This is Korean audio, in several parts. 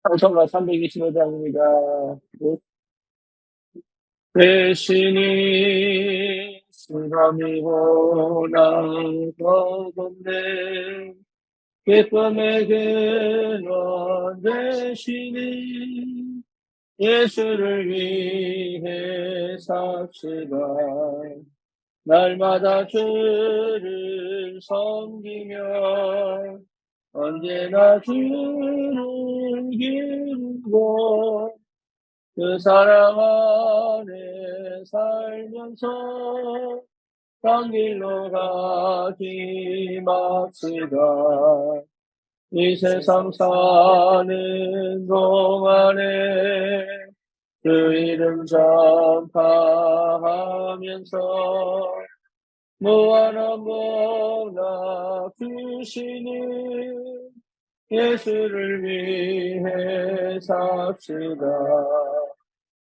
찬송가 325장입니다. 대신이 쓰라미 호나 거건데 기쁨의 근원 대신이 예수를 위해 삽시다. 날마다 주를 섬기며 언제나 주를 기르고 그 사랑 안에 살면서 딴 길로 가지 맙시다. 이 세상 사는 동안에 그 이름 전파하면서 무한한 복나 주시는 예수를 위해 삽시다.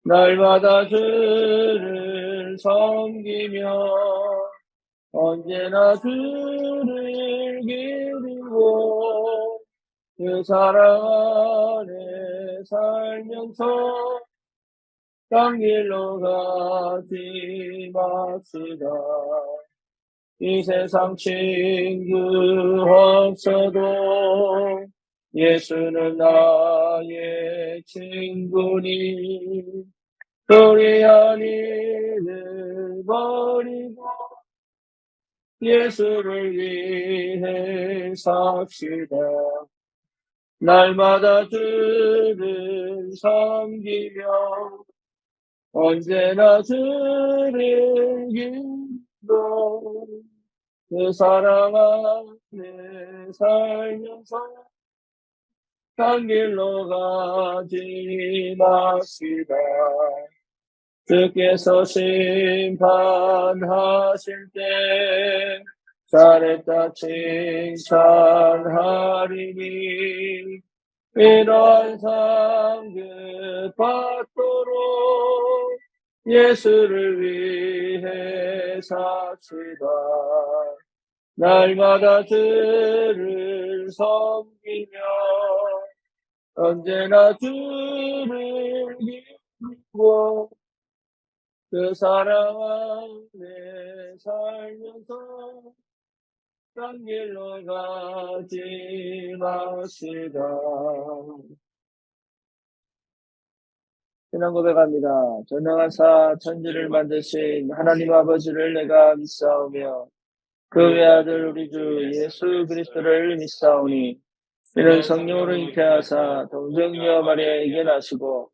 날마다 주를 섬기며 언제나 주를 기리고 그 사랑 안에 살면서 딴 길로 가지 맙시다. 이 세상 친구 없어도 예수는 나의 친구니 우리 한 일을 버리고 예수를 위해 삽시다. 날마다 주를 섬기며 언제나 주를 기도 그 사랑 안에 살면서 딴 길로 가지 맙시다. 주께서 심판하실 때 잘했다 칭찬하리니 이러한 상급 받도록 예수를 위해 삽시다. 날마다 주를 섬기며 언제나 주를 기리고 그 사랑 안에 살면서 딴 길로 가지 맙시다. 신앙 고백합니다. 전능하사 천지를 만드신 하나님 아버지를 내가 믿사오며 그 외아들 우리 주 예수 그리스도를 믿사오니 이는 성령으로 잉태하사 동정녀 마리아에게 나시고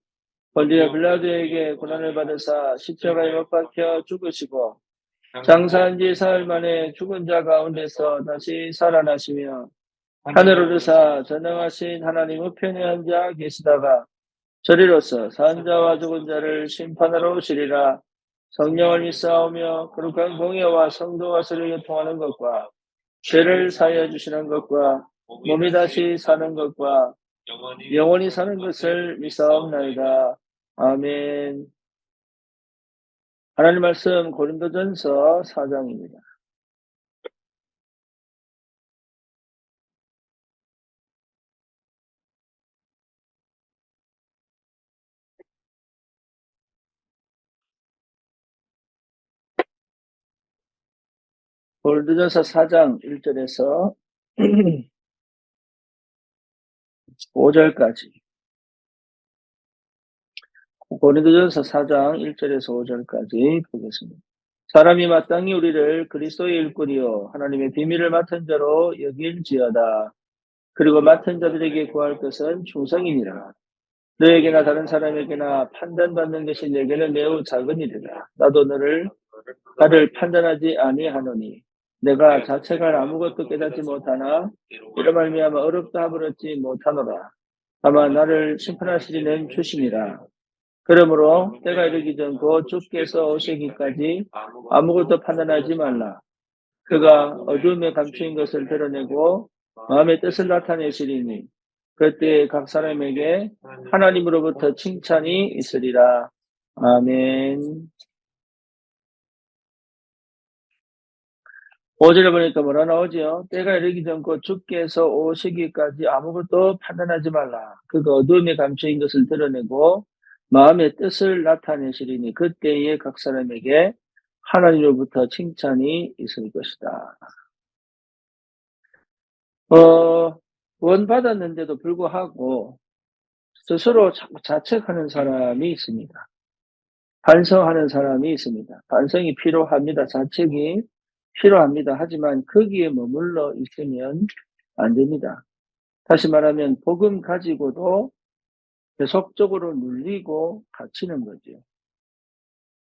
본디오 빌라도에게 고난을 받으사 십자가에 못 박혀 죽으시고 장사한 지 사흘 만에 죽은 자 가운데서 다시 살아나시며 하늘 오르사 전능하신 하나님 우편에 앉아 계시다가 저리로서 산 자와 죽은 자를 심판하러 오시리라. 성령을 믿사오며 거룩한 공예와 성도와 서로 교통하는 것과 죄를 사하여 주시는 것과 몸이 다시 사는 것과 영원히 사는 것을 믿사옵나이다. 아멘. 하나님 말씀 고린도전서 4장입니다. 고린도전서 4장 1절에서 5절까지. 고린도전서 4장 1절에서 5절까지 보겠습니다. 사람이 마땅히 우리를 그리스도의 일꾼이요 하나님의 비밀을 맡은 자로 여길지어다. 그리고 맡은 자들에게 구할 것은 충성이니라. 너에게나 다른 사람에게나 판단받는 것이 내게는 매우 작은 일이라. 나도 나를 판단하지 아니하노니 내가 자체가 아무것도 깨닫지 못하나 이로 말미암아 어렵다 함을 얻지 못하노라. 다만 나를 심판하시리는 주심이라. 그러므로 때가 이르기 전 곧 주께서 오시기까지 아무것도 판단하지 말라. 그가 어두움에 감추인 것을 드러내고 마음의 뜻을 나타내시리니 그때 각 사람에게 하나님으로부터 칭찬이 있으리라. 아멘. 5절에 보니까 뭐라 나오지요? 때가 이르기 전 곧 주께서 오시기까지 아무것도 판단하지 말라. 그가 어두움에 감춰인 것을 드러내고 마음의 뜻을 나타내시리니 그때에 각 사람에게 하나님으로부터 칭찬이 있을 것이다. 구원 받았는데도 불구하고 스스로 자책하는 사람이 있습니다. 반성하는 사람이 있습니다. 반성이 필요합니다. 자책이 필요합니다. 하지만 거기에 머물러 있으면 안 됩니다. 다시 말하면 복음 가지고도 계속적으로 눌리고 갇히는 거죠.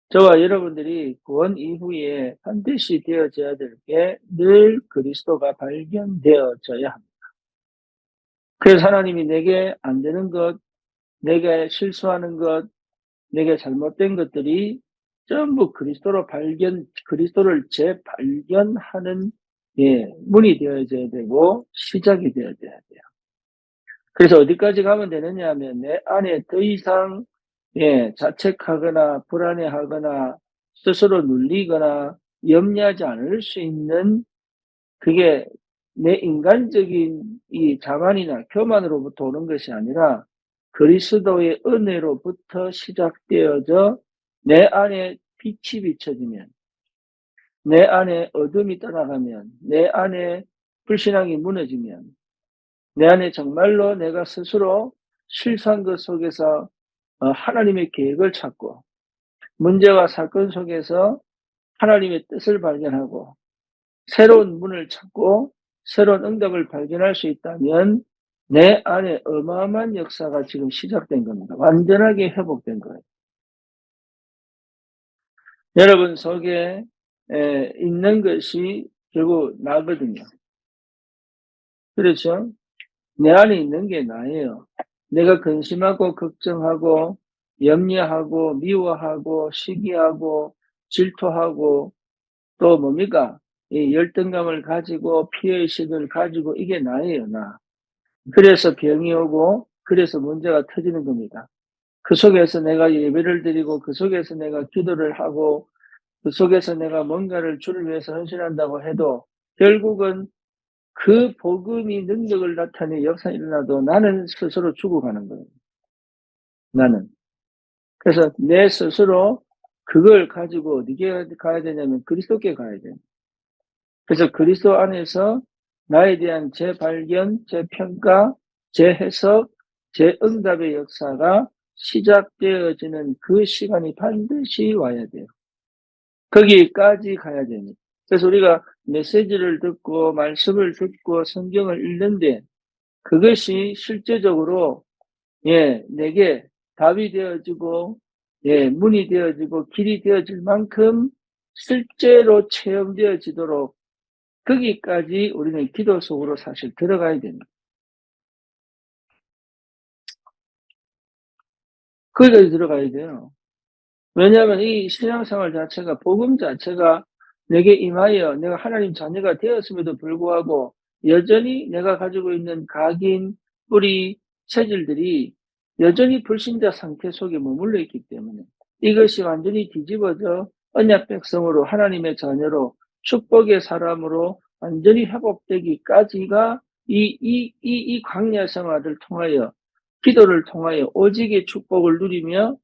저와 여러분들이 구원 이후에 반드시 되어져야 될 게 늘 그리스도가 발견되어져야 합니다. 그래서 하나님이 내게 안 되는 것, 내게 실수하는 것, 내게 잘못된 것들이 전부 그리스도를 재발견하는, 문이 되어져야 되고, 시작이 되어져야 돼요. 그래서 어디까지 가면 되느냐 하면, 내 안에 더 이상, 자책하거나, 불안해하거나, 스스로 눌리거나, 염려하지 않을 수 있는, 그게 내 인간적인 이 자만이나 교만으로부터 오는 것이 아니라, 그리스도의 은혜로부터 시작되어져 내 안에 빛이 비춰지면, 내 안에 어둠이 떠나가면, 내 안에 불신앙이 무너지면, 내 안에 정말로 내가 스스로 실수한 것 속에서 하나님의 계획을 찾고, 문제와 사건 속에서 하나님의 뜻을 발견하고, 새로운 문을 찾고 새로운 응답을 발견할 수 있다면 내 안에 어마어마한 역사가 지금 시작된 겁니다. 완전하게 회복된 거예요. 여러분 속에 있는 것이 결국 나거든요. 그렇죠? 내 안에 있는 게 나예요. 내가 근심하고 걱정하고 염려하고 미워하고 시기하고 질투하고 또 뭡니까? 이 열등감을 가지고 피해의식을 가지고 이게 나예요, 나. 그래서 병이 오고 그래서 문제가 터지는 겁니다. 그 속에서 내가 예배를 드리고 그 속에서 내가 기도를 하고 그 속에서 내가 뭔가를 주를 위해서 헌신한다고 해도 결국은 그 복음이 능력을 나타내 역사가 일어나도 나는 스스로 죽어가는 거예요. 나는. 그래서 내 스스로 그걸 가지고 어디에 가야 되냐면 그리스도께 가야 돼요. 그래서 그리스도 안에서 나에 대한 재발견, 재평가, 재해석, 재응답의 역사가 시작되어지는 그 시간이 반드시 와야 돼요. 거기까지 가야 됩니다. 그래서 우리가 메시지를 듣고 말씀을 듣고 성경을 읽는데 그것이 실제적으로 내게 답이 되어지고 문이 되어지고 길이 되어질 만큼 실제로 체험되어지도록 거기까지 우리는 기도 속으로 사실 들어가야 됩니다. 거기까지 들어가야 돼요. 왜냐하면 이 신앙생활 자체가 복음 자체가 내게 임하여 내가 하나님 자녀가 되었음에도 불구하고 여전히 내가 가지고 있는 각인, 뿌리, 체질들이 여전히 불신자 상태 속에 머물러 있기 때문에 이것이 완전히 뒤집어져 언약 백성으로 하나님의 자녀로 축복의 사람으로 완전히 회복되기까지가 이 광야 생활을 통하여 기도를 통하여 오직의 축복을 누리며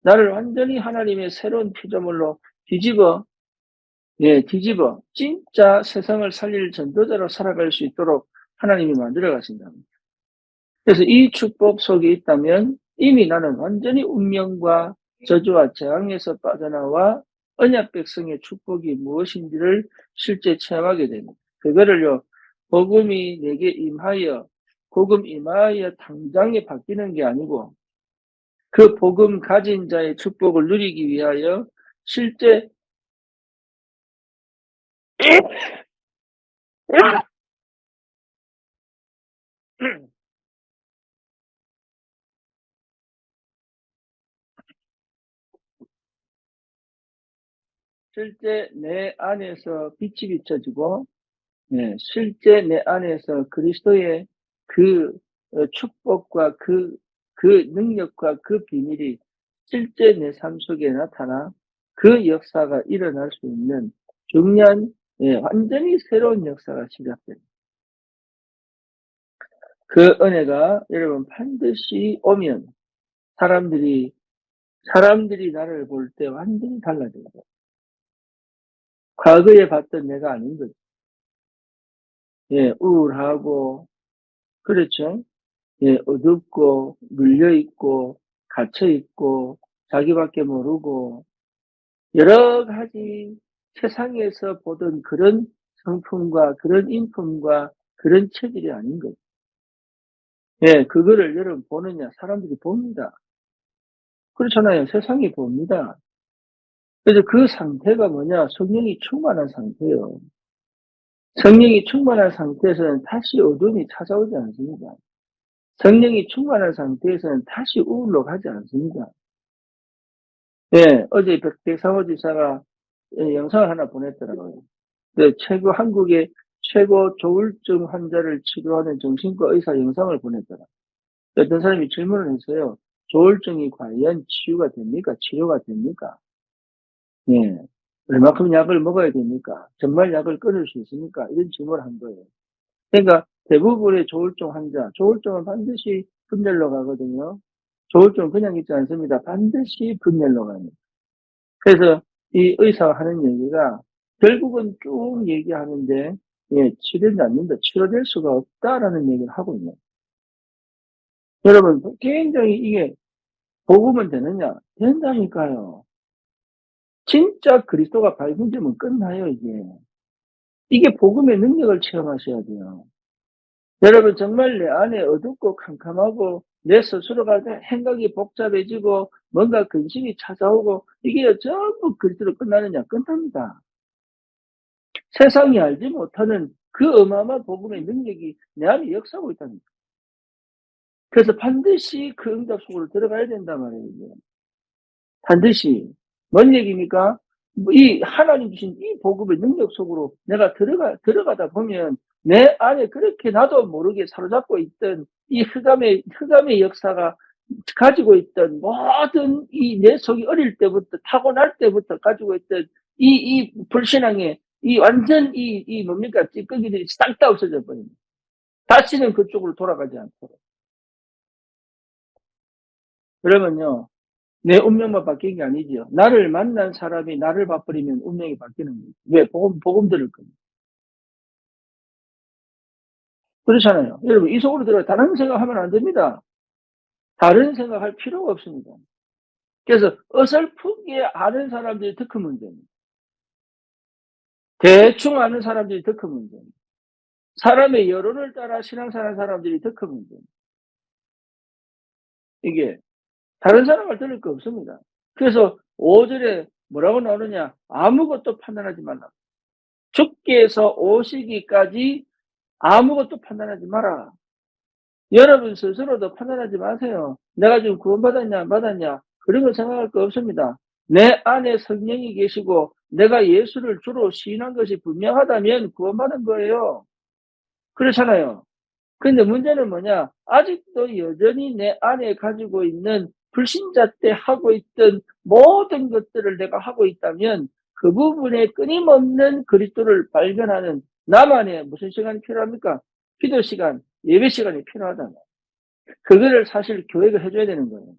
나를 완전히 하나님의 새로운 피조물로 뒤집어 진짜 세상을 살릴 전도자로 살아갈 수 있도록 하나님이 만들어 가신다. 그래서 이 축복 속에 있다면 이미 나는 완전히 운명과 저주와 재앙에서 빠져나와 언약 백성의 축복이 무엇인지를 실제 체험하게 됩니다. 그거를요, 복음이 내게 임하여 복음 임하여 당장에 바뀌는 게 아니고 그 복음 가진 자의 축복을 누리기 위하여 실제 실제 내 안에서 빛이 비춰지고 실제 내 안에서 그리스도의 그 축복과 그 능력과 그 비밀이 실제 내 삶 속에 나타나 그 역사가 일어날 수 있는 중요한 예, 완전히 새로운 역사가 시작됩니다. 그 은혜가 여러분 반드시 오면 사람들이 나를 볼 때 완전히 달라져요. 과거에 봤던 내가 아닌 거죠. 예, 우울하고, 그렇죠? 예, 어둡고, 눌려있고, 갇혀있고, 자기밖에 모르고, 여러 가지 세상에서 보던 그런 성품과 그런 인품과 그런 체질이 아닌 거죠. 예, 그거를 여러분 보느냐? 사람들이 봅니다. 그렇잖아요. 세상이 봅니다. 그래서 그 상태가 뭐냐? 성령이 충만한 상태예요. 성령이 충만한 상태에서는 다시 어둠이 찾아오지 않습니다. 성령이 충만한 상태에서는 다시 우울로 가지 않습니다. 예, 어제 백상호 지사가 영상을 하나 보냈더라고요. 한국의 최고 조울증 환자를 치료하는 정신과 의사 영상을 보냈더라. 어떤 사람이 질문을 했어요. 조울증이 과연 치유가 됩니까? 치료가 됩니까? 예. 얼마큼 약을 먹어야 됩니까? 정말 약을 끊을 수 있습니까? 이런 질문을 한 거예요. 그러니까 대부분의 조울증 환자, 조울증은 반드시 분열로 가거든요. 조울증은 그냥 있지 않습니다. 반드시 분열로 갑니다. 그래서 이 의사가 하는 얘기가 결국은 쭉 얘기하는데, 예, 치료되지 않는다. 치료될 수가 없다라는 얘기를 하고 있네요. 여러분, 굉장히 이게 복음은 되느냐? 된다니까요. 진짜 그리스도가 발견되면 끝나요, 이게. 이게 복음의 능력을 체험하셔야 돼요. 여러분, 정말 내 안에 어둡고 캄캄하고 내 스스로가 생각이 복잡해지고 뭔가 근심이 찾아오고 이게 전부 그리스도로 끝나느냐? 끝납니다. 세상이 알지 못하는 그 어마어마한 복음의 능력이 내 안에 역사하고 있다는 거예요. 그래서 반드시 그 응답 속으로 들어가야 된단 말이에요. 이게. 반드시. 뭔 얘기입니까? 이 하나님 주신 이 복음의 능력 속으로 내가 들어가다 보면 내 안에 그렇게 나도 모르게 사로잡고 있던 이 흑암의 역사가 가지고 있던 모든 이 내 속이 어릴 때부터 타고날 때부터 가지고 있던 이 불신앙의 이 완전 이 뭡니까? 찌꺼기들이 싹 다 없어져 버립니다. 다시는 그쪽으로 돌아가지 않도록. 그러면요, 내 운명만 바뀐 게 아니지요. 나를 만난 사람이 나를 봐버리면 운명이 바뀌는 거예요. 왜? 복음 들을 거예요. 그렇잖아요. 여러분, 이 속으로 들어가 다른 생각하면 안 됩니다. 다른 생각할 필요가 없습니다. 그래서 어설프게 아는 사람들이 더 큰 문제입니다. 대충 아는 사람들이 더 큰 문제입니다. 사람의 여론을 따라 신앙생활 하는 사람들이 더 큰 문제입니다. 이게 다른 사람을 들을 거 없습니다. 그래서 5절에 뭐라고 나오느냐? 아무것도 판단하지 말라. 주께 해서 오시기까지 아무것도 판단하지 마라. 여러분 스스로도 판단하지 마세요. 내가 지금 구원받았냐 안 받았냐 그런 거 생각할 거 없습니다. 내 안에 성령이 계시고 내가 예수를 주로 시인한 것이 분명하다면 구원받은 거예요. 그렇잖아요. 근데 문제는 뭐냐? 아직도 여전히 내 안에 가지고 있는 불신자 때 하고 있던 모든 것들을 내가 하고 있다면 그 부분에 끊임없는 그리스도를 발견하는 나만의 무슨 시간이 필요합니까? 기도 시간, 예배 시간이 필요하다. 그거를 사실 교회가 해줘야 되는 거예요.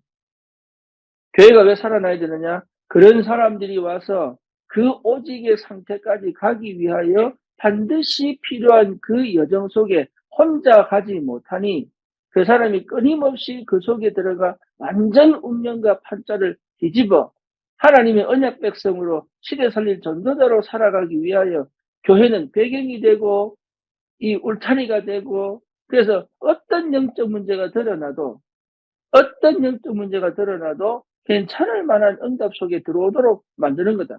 교회가 왜 살아나야 되느냐? 그런 사람들이 와서 그 오직의 상태까지 가기 위하여 반드시 필요한 그 여정 속에 혼자 가지 못하니 그 사람이 끊임없이 그 속에 들어가 완전 운명과 판자를 뒤집어 하나님의 언약 백성으로 시대 살릴 전도자로 살아가기 위하여 교회는 배경이 되고 이 울타리가 되고 그래서 어떤 영적 문제가 드러나도 괜찮을 만한 응답 속에 들어오도록 만드는 거다.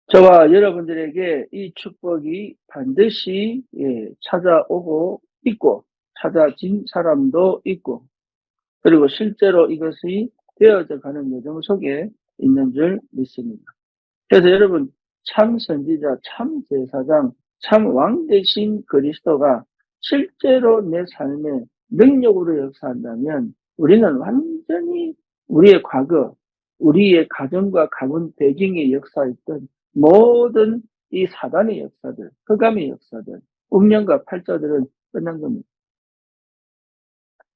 저와 여러분들에게 이 축복이 반드시 찾아오고 있고 찾아진 사람도 있고 그리고 실제로 이것이 되어져 가는 여정 속에 있는 줄 믿습니다. 그래서 여러분 참 선지자, 참 제사장, 참 왕 대신 그리스도가 실제로 내 삶에 능력으로 역사한다면 우리는 우리의 과거, 우리의 가정과 가문 배경의 역사였던 모든 이 사단의 역사들, 흑암의 역사들, 운명과 팔자들은 끝난 겁니다.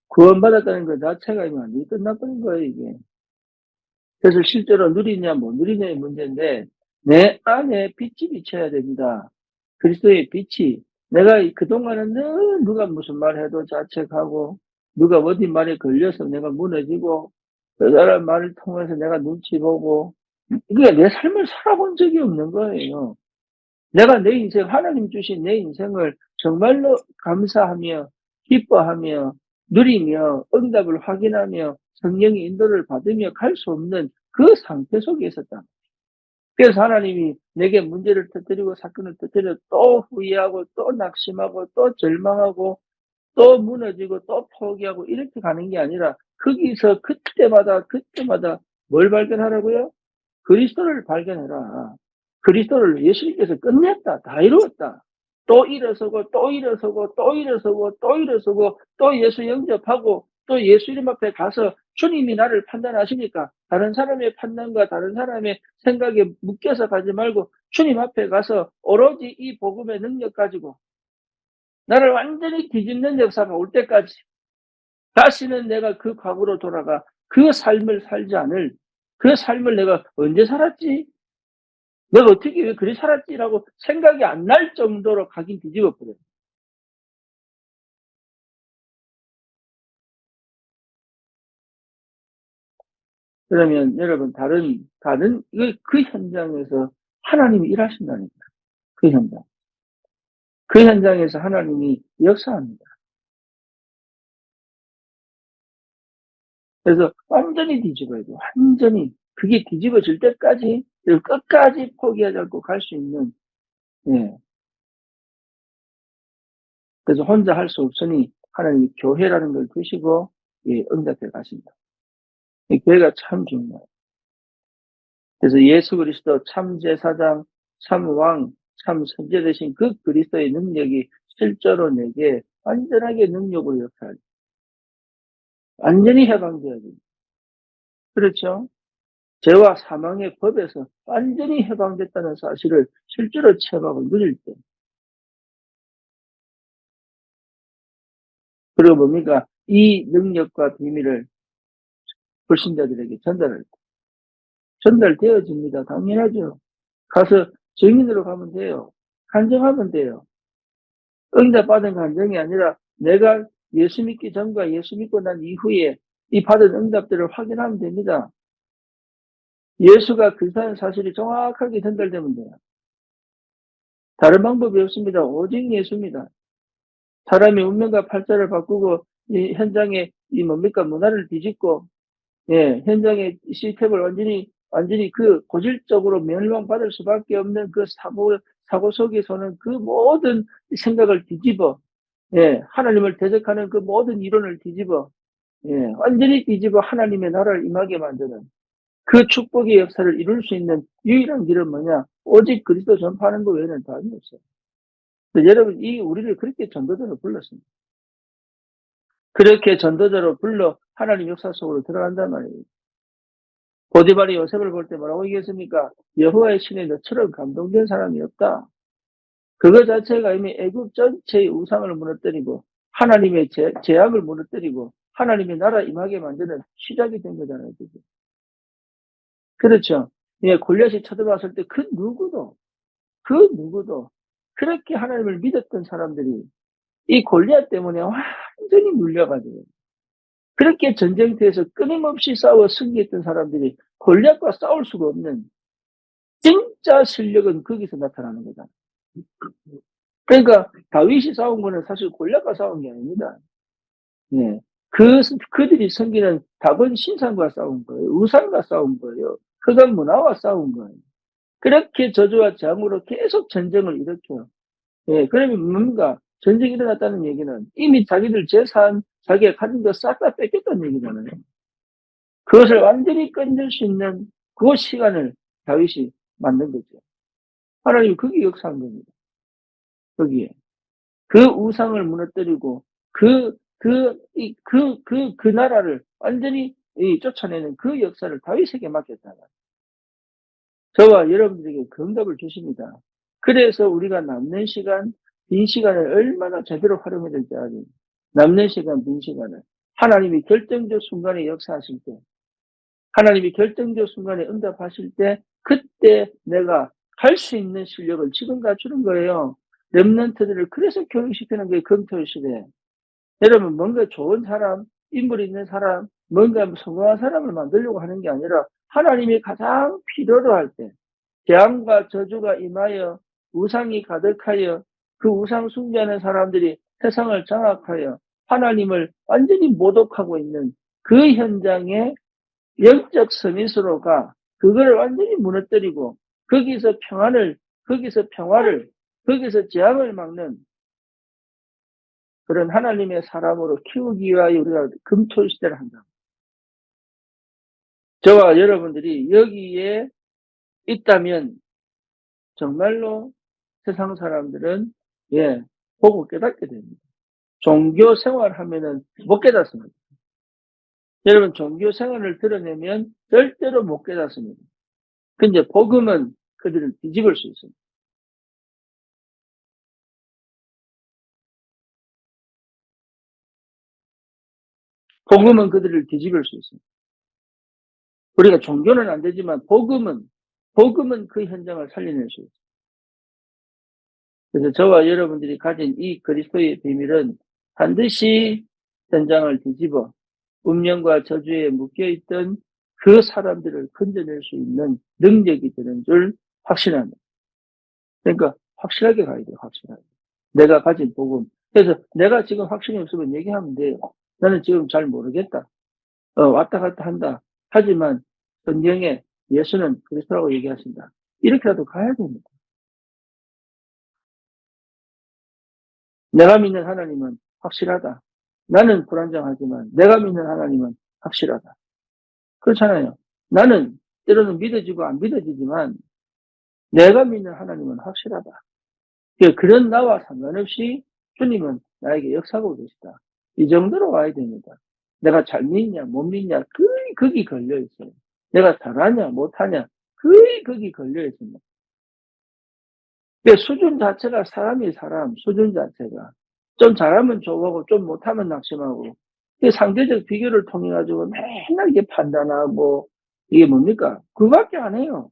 구원받았다는 것 자체가 완전히 끝나버린 거예요, 이게. 그래서 실제로 누리냐 못 누리냐의 문제인데 내 안에 빛이 비쳐야 됩니다. 그리스도의 빛이. 내가 그동안은 늘 누가 무슨 말 해도 자책하고 누가 어디 말에 걸려서 내가 무너지고 그 사람 말을 통해서 내가 눈치 보고 그러니까 내 삶을 살아본 적이 없는 거예요. 내가 내 인생, 하나님 주신 내 인생을 정말로 감사하며 기뻐하며 누리며 응답을 확인하며 성령의 인도를 받으며 갈 수 없는 그 상태 속에 있었다. 그래서 하나님이 내게 문제를 터뜨리고 사건을 터뜨려 또 후회하고 또 낙심하고 또 절망하고 또 무너지고 또 포기하고 이렇게 가는 게 아니라 거기서 그때마다 뭘 발견하라고요? 그리스도를 발견해라. 그리스도를 예수님께서 끝냈다. 다 이루었다. 또 일어서고 또 일어서고 또 일어서고 또 일어서고 또 예수 영접하고 또 예수 이름 앞에 가서 주님이 나를 판단하시니까 다른 사람의 판단과 다른 사람의 생각에 묶여서 가지 말고 주님 앞에 가서 오로지 이 복음의 능력 가지고 나를 완전히 뒤집는 역사가 올 때까지 다시는 내가 그 과거로 돌아가 그 삶을 살지 않을 그 삶을 내가 언제 살았지? 내가 어떻게 왜 그리 살았지라고 생각이 안 날 정도로 가긴 뒤집어 버려요. 그러면 여러분 다른 그 현장에서 하나님이 일하신다니까. 그 현장. 그 현장에서 하나님이 역사합니다. 그래서 완전히 뒤집어야 돼요. 완전히. 그게 뒤집어질 때까지 끝까지 포기하지 않고 갈 수 있는 예. 그래서 혼자 할 수 없으니 하나님이 교회라는 걸 두시고 예, 응답해 가신다. 이 교회가 참 중요해요. 그래서 예수 그리스도 참 제사장, 참 왕, 참 선제 되신 그 그리스도의 능력이 실제로 내게 완전하게 능력으로 역사할 완전히 해방되어야 됩니다. 그렇죠? 죄와 사망의 법에서 완전히 해방됐다는 사실을 실제로 체험하고 누릴 때. 그리고 뭡니까? 이 능력과 비밀을 불신자들에게 전달되어집니다. 당연하죠. 가서 증인으로 가면 돼요. 간증하면 돼요. 응답받은 간증이 아니라 내가 예수 믿기 전과 예수 믿고 난 이후에 이 받은 응답들을 확인하면 됩니다. 예수가 그리스도라는 사실이 정확하게 전달되면 돼요. 다른 방법이 없습니다. 오직 예수입니다. 사람이 운명과 팔자를 바꾸고 이 현장에 이 뭡니까 문화를 뒤집고 예, 현장의 시스템을 완전히 그 고질적으로 멸망받을 수밖에 없는 그 사고 속에서는 그 모든 생각을 뒤집어 예, 하나님을 대적하는 그 모든 이론을 뒤집어 예, 완전히 뒤집어 하나님의 나라를 임하게 만드는 그 축복의 역사를 이룰 수 있는 유일한 길은 뭐냐? 오직 그리스도 전파하는 것 외에는 답이 없어요. 여러분, 우리를 그렇게 전도자로 불렀습니다. 그렇게 전도자로 불러 하나님 역사 속으로 들어간단 말이에요. 보디발이 요셉을 볼 때 뭐라고 얘기했습니까? 여호와의 신에 너처럼 감동된 사람이 없다. 그거 자체가 이미 애굽 전체의 우상을 무너뜨리고 하나님의 제약을 무너뜨리고 하나님의 나라 임하게 만드는 시작이 된 거잖아요. 그게. 그렇죠. 예, 골리앗이 쳐들어왔을 때 그 누구도 그렇게 하나님을 믿었던 사람들이 이 골리앗 때문에 완전히 눌려가지고 그렇게 전쟁터에서 끊임없이 싸워 승리했던 사람들이 골리앗과 싸울 수가 없는 진짜 실력은 거기서 나타나는 거다. 그러니까 다윗이 싸운 거는 사실 골리앗과 싸운 게 아닙니다. 예. 그들이 섬기는 다본 신상과 싸운 거예요. 우상과 싸운 거예요. 흑암 문화와 싸운 거예요. 그렇게 저주와 재앙으로 계속 전쟁을 일으켜요. 예, 그러면 뭔가 전쟁이 일어났다는 얘기는 이미 자기들 재산, 자기가 가진 거 싹 다 뺏겼다는 얘기잖아요. 그것을 완전히 끊을 수 있는 그 시간을 다윗이 만든 거죠. 하나님이 거기 역사한 겁니다. 거기에. 그 우상을 무너뜨리고 그 나라를 완전히 쫓아내는 그 역사를 다윗에게 맡겼잖아요. 저와 여러분들에게 그 응답을 주십니다. 그래서 우리가 남는 시간, 빈 시간을 얼마나 제대로 활용해야 될지 알아요. 남는 시간, 빈 시간을. 하나님이 결정적 순간에 역사하실 때, 하나님이 결정적 순간에 응답하실 때, 그때 내가 할 수 있는 실력을 지금 갖추는 거예요. 렘넌트들을 그래서 교육시키는 게 금토일 시대. 여러분, 뭔가 좋은 사람, 인물 있는 사람, 뭔가 성공한 사람을 만들려고 하는 게 아니라 하나님이 가장 필요로 할 때, 재앙과 저주가 임하여 우상이 가득하여 그 우상 숭배하는 사람들이 세상을 장악하여 하나님을 완전히 모독하고 있는 그 현장에 영적 서밋으로 가 그거를 완전히 무너뜨리고 거기서 평안을, 거기서 평화를, 거기서 재앙을 막는 그런 하나님의 사람으로 키우기 위하여 우리가 금토시대를 한다. 저와 여러분들이 여기에 있다면 정말로 세상 사람들은 보고 깨닫게 됩니다. 종교 생활하면은 못 깨닫습니다. 여러분, 종교 생활을 드러내면 절대로 못 깨닫습니다. 근데 복음은 그들을 뒤집을 수 있습니다. 복음은 그들을 뒤집을 수 있습니다. 우리가 종교는 안 되지만 복음은 그 현장을 살려낼 수 있습니다. 그래서 저와 여러분들이 가진 이 그리스도의 비밀은 반드시 현장을 뒤집어 운명과 저주에 묶여있던 그 사람들을 건져낼 수 있는 능력이 되는 줄 확신합니다. 그러니까 확실하게 가야 돼요. 확실하게. 내가 가진 복음. 그래서 내가 지금 확신이 없으면 얘기하면 돼요. 나는 지금 잘 모르겠다. 왔다 갔다 한다. 하지만 성경에 예수는 그리스도라고 얘기하신다. 이렇게라도 가야 됩니다. 내가 믿는 하나님은 확실하다. 나는 불안정하지만 내가 믿는 하나님은 확실하다. 그렇잖아요. 나는 때로는 믿어지고 안 믿어지지만 내가 믿는 하나님은 확실하다. 그런 나와 상관없이 주님은 나에게 역사하고 계시다. 이 정도로 와야 됩니다. 내가 잘 믿냐 못 믿냐 거기 걸려 있어요. 내가 잘하냐 못하냐 거기 걸려 있습니다. 수준 자체가 사람 수준 자체가 좀 잘하면 좋아하고 좀 못하면 낙심하고 상대적 비교를 통해 가지고 맨날 이게 판단하고 이게 뭡니까? 그거밖에 안 해요.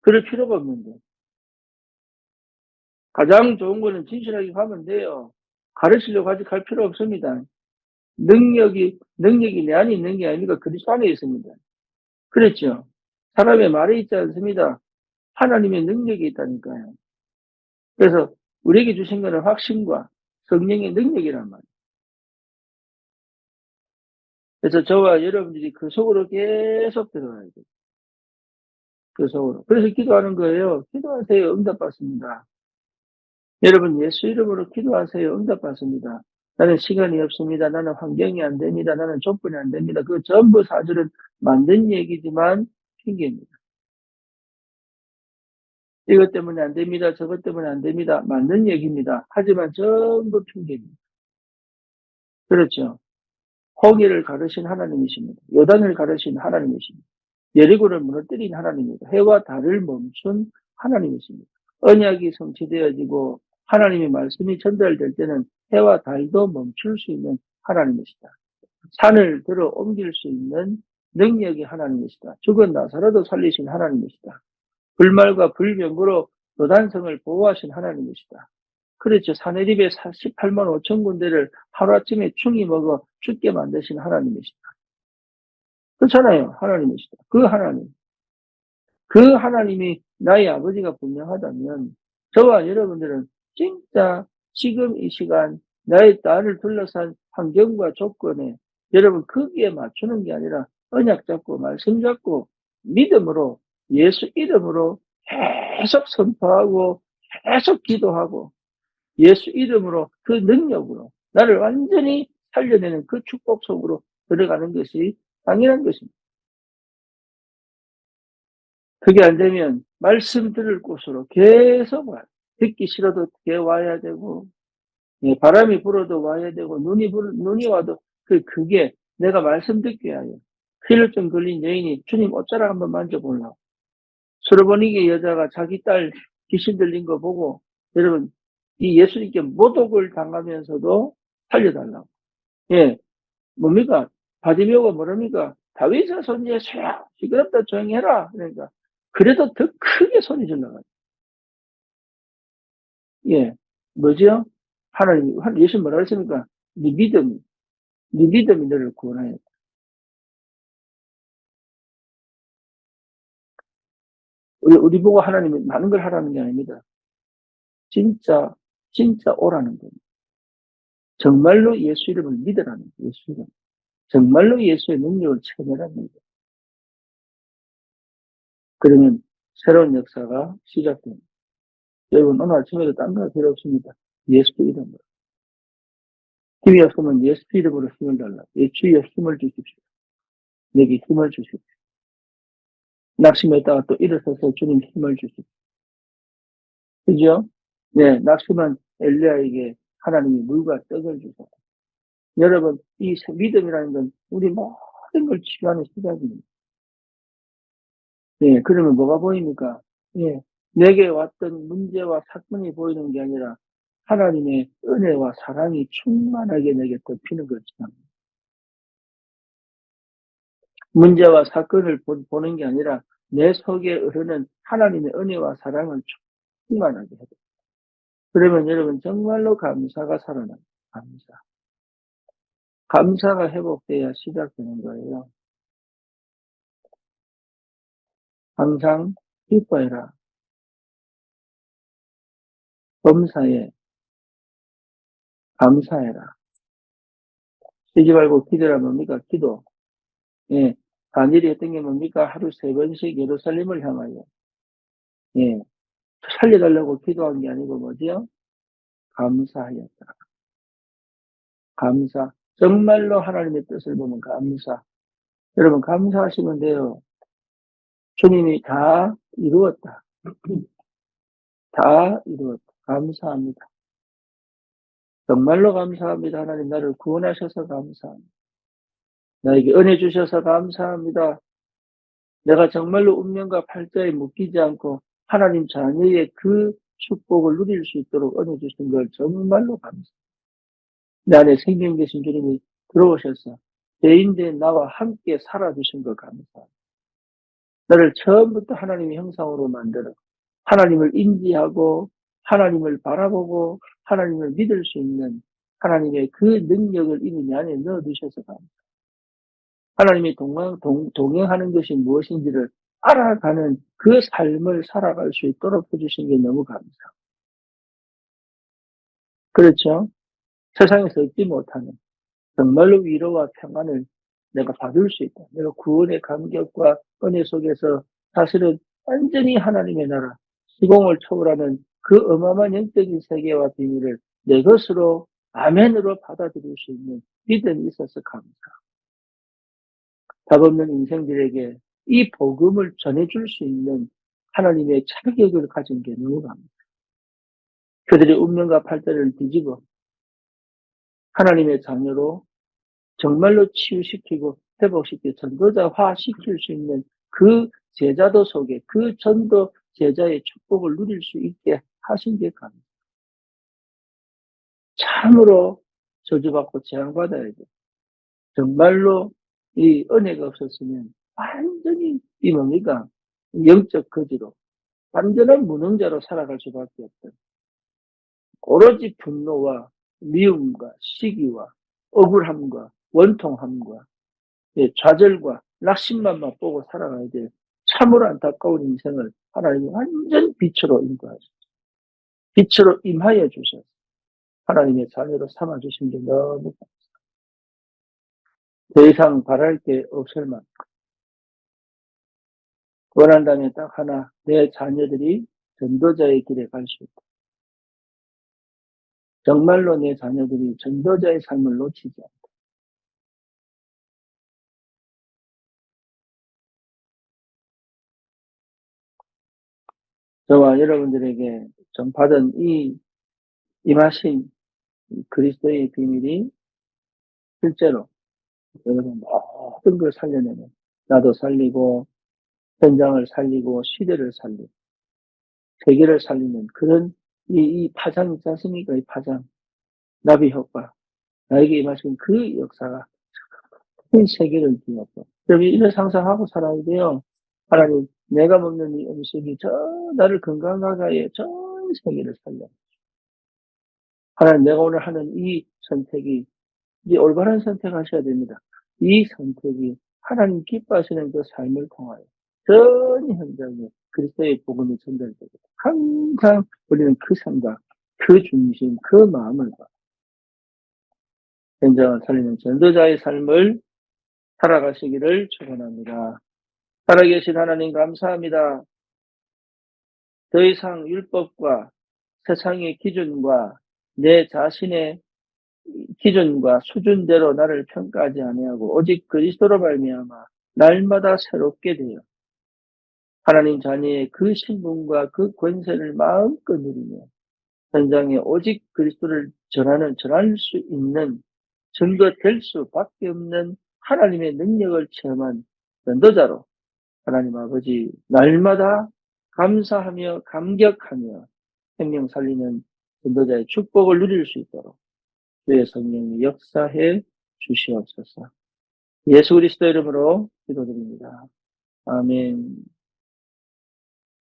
그럴 필요가 없는데. 가장 좋은 거는 진실하게 가면 돼요. 가르치려고 아직 갈 필요 없습니다. 능력이 내 안에 있는 게 아니라 그리스도 안에 있습니다. 그렇죠? 사람의 말에 있지 않습니다. 하나님의 능력이 있다니까요. 그래서 우리에게 주신 것은 확신과 성령의 능력이란 말이에요. 그래서 저와 여러분들이 그 속으로 계속 들어가야 돼요. 그 속으로. 그래서 기도하는 거예요. 기도하세요. 응답받습니다. 여러분 예수 이름으로 기도하세요. 응답받습니다. 나는 시간이 없습니다. 나는 환경이 안 됩니다. 나는 조건이 안 됩니다. 그 전부 사실은 만든 얘기지만 핑계입니다. 이것 때문에 안 됩니다. 저것 때문에 안 됩니다. 맞는 얘기입니다. 하지만 전부 핑계입니다. 그렇죠. 호기를 가르신 하나님이십니다. 요단을 가르신 하나님이십니다. 여리고를 무너뜨린 하나님입니다. 해와 달을 멈춘 하나님이십니다. 언약이 성취되어지고 하나님의 말씀이 전달될 때는 해와 달도 멈출 수 있는 하나님이시다. 산을 들어 옮길 수 있는 능력이 하나님이시다. 죽은 나사로도 살리신 하나님이시다. 불말과 불병거로 요단성을 보호하신 하나님이시다. 그렇죠. 사내립의 18만 5천 군대를 하루아침에 충이 먹어 죽게 만드신 하나님이시다. 그렇잖아요. 하나님이시다. 그 하나님. 그 하나님이 나의 아버지가 분명하다면 저와 여러분들은 진짜 지금 이 시간 나의 딸을 둘러싼 환경과 조건에 여러분 거기에 맞추는 게 아니라 언약 잡고 말씀 잡고 믿음으로 예수 이름으로 계속 선포하고 계속 기도하고 예수 이름으로 그 능력으로 나를 완전히 살려내는 그 축복 속으로 들어가는 것이 당연한 것입니다. 그게 안 되면 말씀 들을 곳으로 계속 와요. 듣기 싫어도 와야 되고, 바람이 불어도 와야 되고, 눈이 와도 그게 내가 말씀 듣게 하여 휠루증 걸린 여인이 주님 옷자락 한번 만져보려고. 수르보니게 여자가 자기 딸 귀신 들린 거 보고 여러분 이 예수님께 모독을 당하면서도 살려달라고. 예, 뭡니까? 바디메오가 뭐랍니까? 다윗의 자손 예수야 시끄럽다 조용히 해라. 그러니까 그래도 더 크게 소리 질러가지고. 예, 뭐지요? 하나님, 예수 뭐라 했습니까? 네 믿음이 너를 구원하였다. 우리 보고 하나님이 많은 걸 하라는 게 아닙니다. 진짜 오라는 겁니다. 정말로 예수 이름을 믿으라는 거예요. 예수 이름. 정말로 예수의 능력을 체험하라는 거예요. 그러면 새로운 역사가 시작됩니다. 여러분 오늘 아침에도 딴 거 필요 없습니다. 예수 이름으로. 힘이 없으면 예수 이름으로 힘을 달라. 예수의 힘을 주십시오. 내게 힘을 주십시오. 낙심했다가 또 일어서서 주님 힘을 주십시오. 그죠? 네, 낙심한 엘리야에게 하나님이 물과 떡을 주셨다. 여러분, 이 믿음이라는 건 우리 모든 걸 치유하는 시작입니다. 네, 그러면 뭐가 보입니까? 예, 내게 왔던 문제와 사건이 보이는 게 아니라 하나님의 은혜와 사랑이 충만하게 내게 덮이는 것이 문제와 사건을 보는 게 아니라 내 속에 흐르는 하나님의 은혜와 사랑을 충만하게 해요. 그러면 여러분 정말로 감사가 살아나요. 감사. 감사가 회복돼야 시작되는 거예요. 항상 기뻐해라. 범사에 감사해라. 쉬지 말고 기도라 뭡니까? 기도. 예. 다니엘이 했던 게 뭡니까? 하루 3번씩 예루살렘을 향하여. 예. 살려달라고 기도한 게 아니고 뭐지요? 감사하였다. 감사. 정말로 하나님의 뜻을 보면 감사. 여러분, 감사하시면 돼요. 주님이 다 이루었다. 다 이루었다. 감사합니다. 정말로 감사합니다. 하나님 나를 구원하셔서 감사합니다. 나에게 은혜 주셔서 감사합니다. 내가 정말로 운명과 팔자에 묶이지 않고 하나님 자녀의 그 축복을 누릴 수 있도록 은혜 주신 걸 정말로 감사합니다. 내 안에 생명 계신 주님이 들어오셔서 죄인된 나와 함께 살아주신 걸 감사합니다. 나를 처음부터 하나님의 형상으로 만들어 하나님을 인지하고 하나님을 바라보고 하나님을 믿을 수 있는 하나님의 그 능력을 이미 내 안에 넣어두셔서 감사합니다. 하나님이 동행하는 것이 무엇인지를 알아가는 그 삶을 살아갈 수 있도록 해주신 게 너무 감사합니다. 그렇죠? 세상에서 얻지 못하는 정말로 위로와 평안을 내가 받을 수 있다. 내가 구원의 감격과 은혜 속에서 사실은 완전히 하나님의 나라, 시공을 초월하는 그 어마어마한 영적인 세계와 비밀을 내 것으로 아멘으로 받아들일 수 있는 믿음이 있어서 감사합니다. 답 없는 인생들에게 이 복음을 전해줄 수 있는 하나님의 자격을 가진 게 너무 감사합니다. 그들의 운명과 팔자를 뒤집어 하나님의 자녀로 정말로 치유시키고 회복시키고 전도자화시킬 수 있는 그 제자도 속에 그 전도 제자의 축복을 누릴 수 있게 하신 게 감사합니다. 참으로 저주받고 재앙받아야 돼. 정말로 이 은혜가 없었으면 완전히 이 뭡니까? 영적 거지로 완전한 무능자로 살아갈 수밖에 없다. 오로지 분노와 미움과 시기와 억울함과 원통함과 좌절과 낙심만 맛보고 살아가야 돼. 참으로 안타까운 인생을 하나님이 완전 빛으로 인도하셨어요. 빛으로 임하여 주셔서 하나님의 자녀로 삼아주신 게 너무 더 이상 바랄 게 없을 만큼 원한다면 딱 하나, 내 자녀들이 전도자의 길에 갈 수 있다. 정말로 내 자녀들이 전도자의 삶을 놓치지 않다. 저와 여러분들에게 좀 받은 이 임하신 그리스도의 비밀이 실제로 여러분 어떤 걸 살려내면 나도 살리고 현장을 살리고 시대를 살리고 세계를 살리는 그런 이 파장 있지 않습니까? 이 파장, 나비 효과. 나에게 임하신 그 역사가 큰 세계를 뒤엎고. 여러분, 이를 상상하고 살아야 돼요. 하나님, 내가 먹는 이 음식이 나를 건강하게 해 전 세계를 살려. 하나님, 내가 오늘 하는 이 선택이, 이제 올바른 선택하셔야 됩니다. 이 선택이 하나님 기뻐하시는 그 삶을 통하여 전 현장에 그리스도의 복음이 전달되고 항상 우리는 그 생각, 그 중심, 그 마음을 현장을 살리는 전도자의 삶을 살아가시기를 축원합니다. 살아계신 하나님 감사합니다. 더 이상 율법과 세상의 기준과 내 자신의 기준과 수준대로 나를 평가하지 아니하고 오직 그리스도로 말미암아 날마다 새롭게 되어 하나님 자녀의 그 신분과 그 권세를 마음껏 누리며 현장에 오직 그리스도를 전할 수 있는 증거될 수밖에 없는 하나님의 능력을 체험한 전도자로 하나님 아버지 날마다 감사하며 감격하며 생명 살리는 전도자의 축복을 누릴 수 있도록 주의 성령이 역사해 주시옵소서. 예수 그리스도 이름으로 기도드립니다. 아멘.